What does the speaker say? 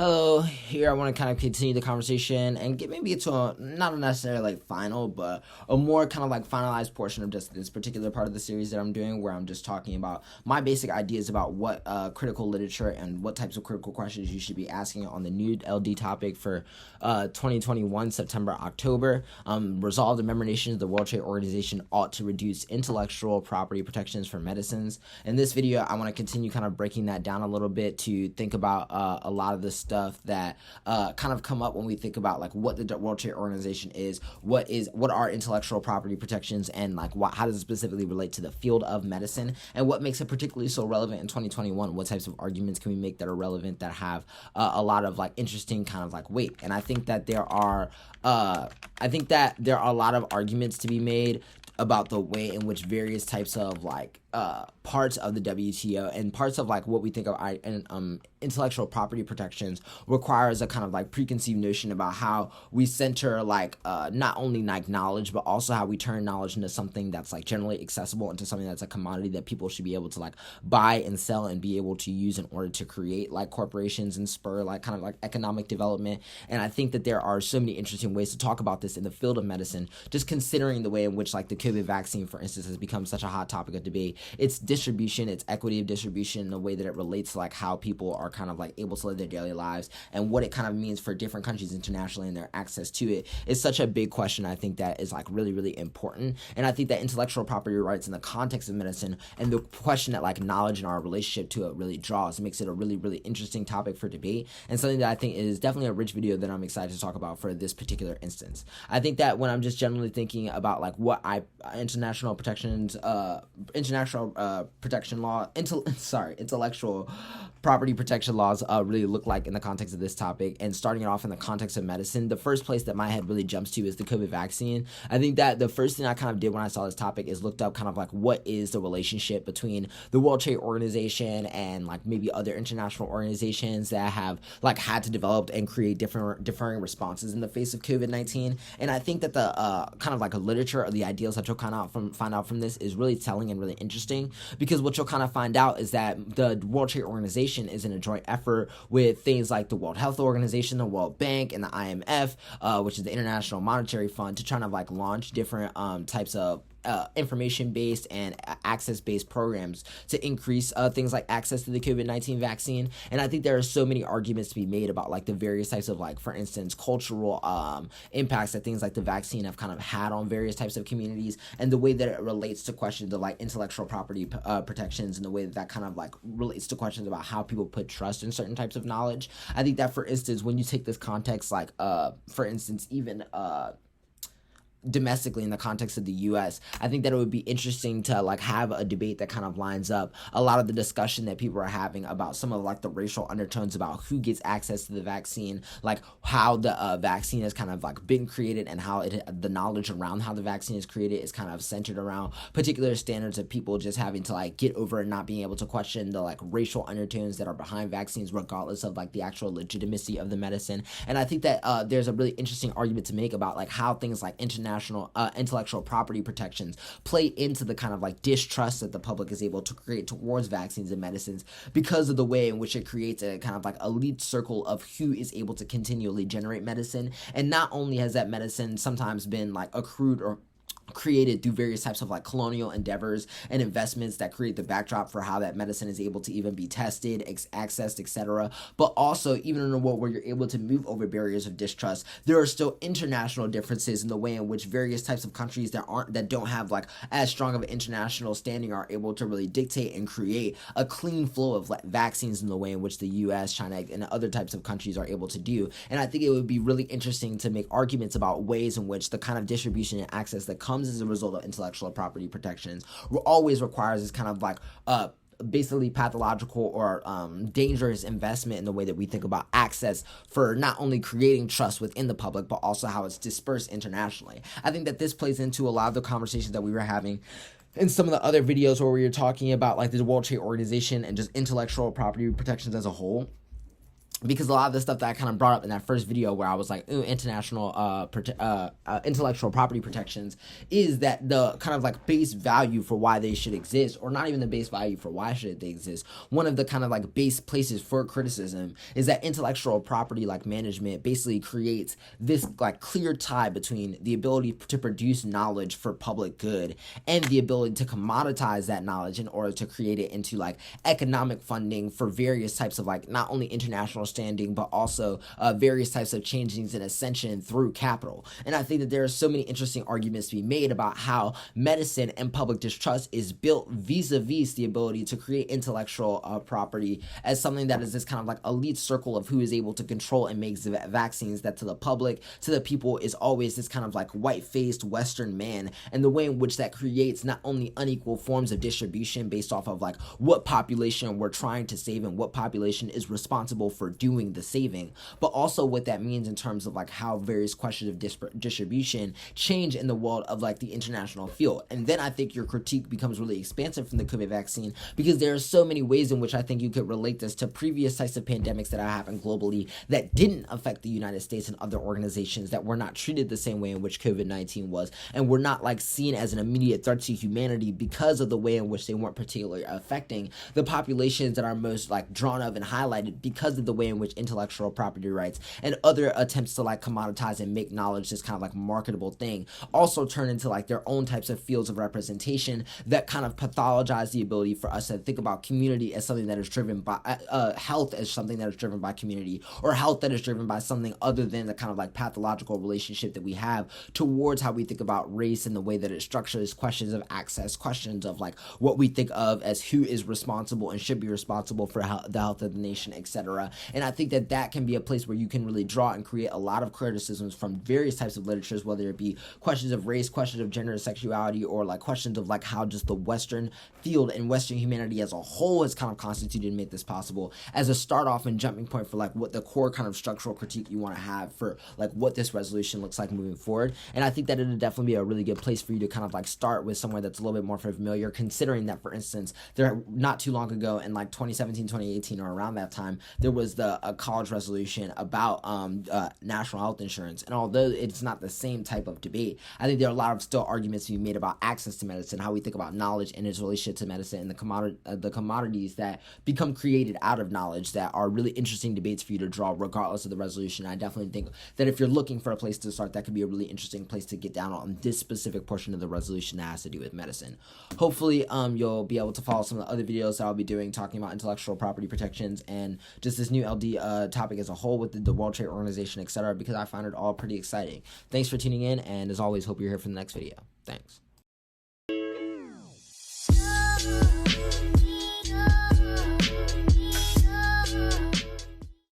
Hello, here I want to kind of continue the conversation and get maybe to not a necessarily like final, but a more kind of like finalized portion of just this particular part of the series that I'm doing, where I'm just talking about my basic ideas about what critical literature and what types of critical questions you should be asking on the new LD topic for 2021 September October. Resolve the member nations of the World Trade Organization ought to reduce intellectual property protections for medicines. In this video, I want to continue kind of breaking that down a little bit to think about a lot of the stuff that kind of come up when we think about like what the World Trade Organization is, what are intellectual property protections, and like how does it specifically relate to the field of medicine, and what makes it particularly so relevant in 2021. What types of arguments can we make that are relevant, that have a lot of like interesting kind of like weight? And I think that there are a lot of arguments to be made about the way in which various types of like parts of the WTO and parts of like what we think of intellectual property protections requires a kind of like preconceived notion about how we center like not only like knowledge, but also how we turn knowledge into something that's like generally accessible, into something that's a commodity that people should be able to like buy and sell and be able to use in order to create like corporations and spur like kind of like economic development. And I think that there are so many interesting ways to talk about this in the field of medicine, just considering the way in which like the COVID vaccine, for instance, has become such a hot topic of debate. Its distribution, its equity of distribution, the way that it relates to like how people are kind of like able to live their daily lives, and what it kind of means for different countries internationally and their access to it is such a big question. I think that is like really, really important. And I think that intellectual property rights in the context of medicine, and the question that like knowledge and our relationship to it really draws, makes it a really, really interesting topic for debate, and something that I think is definitely a rich video that I'm excited to talk about for this particular instance. I think that when I'm just generally thinking about like what intellectual property protection laws really look like in the context of this topic, and starting it off in the context of medicine, the first place that my head really jumps to is the COVID vaccine. I think that the first thing I kind of did when I saw this topic is looked up kind of like what is the relationship between the World Trade Organization and like maybe other international organizations that have like had to develop and create differing responses in the face of COVID-19. And I think that the kind of like a literature or the ideals that you'll kind of find out from this is really telling and really interesting, because what you'll kind of find out is that the World Trade Organization is in a joint effort with things like the World Health Organization, the World Bank, and the IMF, which is the International Monetary Fund, to try to like launch different types of information-based and access-based programs to increase things like access to the COVID-19 vaccine. And I think there are so many arguments to be made about like the various types of like, for instance, cultural impacts that things like the vaccine have kind of had on various types of communities, and the way that it relates to questions of like intellectual property protections, and the way that that kind of like relates to questions about how people put trust in certain types of knowledge. I think that, for instance, when you take this context, like for instance, even domestically in the context of the US, I think that it would be interesting to like have a debate that kind of lines up a lot of the discussion that people are having about some of like the racial undertones about who gets access to the vaccine, like how the vaccine has kind of like been created, and how the knowledge around how the vaccine is created is kind of centered around particular standards of people just having to like get over and not being able to question the like racial undertones that are behind vaccines, regardless of like the actual legitimacy of the medicine. And I think that there's a really interesting argument to make about like how things like intellectual property protections play into the kind of like distrust that the public is able to create towards vaccines and medicines, because of the way in which it creates a kind of like elite circle of who is able to continually generate medicine. And not only has that medicine sometimes been like accrued or created through various types of like colonial endeavors and investments that create the backdrop for how that medicine is able to even be tested, accessed, etc., but also even in a world where you're able to move over barriers of distrust, there are still international differences in the way in which various types of countries that don't have like as strong of an international standing are able to really dictate and create a clean flow of like vaccines in the way in which the US, China, and other types of countries are able to do. And I think it would be really interesting to make arguments about ways in which the kind of distribution and access that comes as a result of intellectual property protections always requires this kind of like basically pathological or dangerous investment in the way that we think about access, for not only creating trust within the public, but also how it's dispersed internationally. I think that this plays into a lot of the conversations that we were having in some of the other videos where we were talking about like the World Trade Organization and just intellectual property protections as a whole. because a lot of the stuff that I kind of brought up in that first video where I was like, ooh, international intellectual property protections, is that the kind of like base value for why they should exist, or not even the base value for why should they exist. One of the kind of like base places for criticism is that intellectual property like management basically creates this like clear tie between the ability to produce knowledge for public good and the ability to commoditize that knowledge in order to create it into like economic funding for various types of like not only international standing, but also various types of changings and ascension through capital. And I think that there are so many interesting arguments to be made about how medicine and public distrust is built vis-a-vis the ability to create intellectual property as something that is this kind of like elite circle of who is able to control and make vaccines that to the public, to the people, is always this kind of like white-faced Western man, and the way in which that creates not only unequal forms of distribution based off of like what population we're trying to save and what population is responsible for doing the saving, but also what that means in terms of like how various questions of distribution change in the world of like the international field. And then I think your critique becomes really expansive from the COVID vaccine, because there are so many ways in which I think you could relate this to previous types of pandemics that have happened globally that didn't affect the United States and other organizations, that were not treated the same way in which COVID-19 was, and were not like seen as an immediate threat to humanity because of the way in which they weren't particularly affecting the populations that are most like drawn of and highlighted because of the way in which intellectual property rights and other attempts to like commoditize and make knowledge this kind of like marketable thing also turn into like their own types of fields of representation that kind of pathologize the ability for us to think about community as something that is driven by health as something that is driven by community, or health that is driven by something other than the kind of like pathological relationship that we have towards how we think about race and the way that it structures questions of access, questions of like what we think of as who is responsible and should be responsible for the health of the nation, etc. And I think that that can be a place where you can really draw and create a lot of criticisms from various types of literatures, whether it be questions of race, questions of gender and sexuality, or like questions of like how just the Western field and Western humanity as a whole is kind of constituted to make this possible, as a start off and jumping point for like what the core kind of structural critique you want to have for like what this resolution looks like moving forward. And I think that it would definitely be a really good place for you to kind of like start with somewhere that's a little bit more familiar, considering that, for instance, there not too long ago in like 2017, 2018, or around that time, there was the college resolution about national health insurance. And although it's not the same type of debate, I think there are a lot of still arguments to be made about access to medicine, how we think about knowledge and its relationship to medicine, and the commodities that become created out of knowledge, that are really interesting debates for you to draw regardless of the resolution. I definitely think that if you're looking for a place to start, that could be a really interesting place to get down on this specific portion of the resolution that has to do with medicine. Hopefully you'll be able to follow some of the other videos that I'll be doing talking about intellectual property protections and just this new LD topic as a whole with the World Trade Organization, etc., because I find it all pretty exciting. Thanks for tuning in, and as always, hope you're here for the next video. Thanks.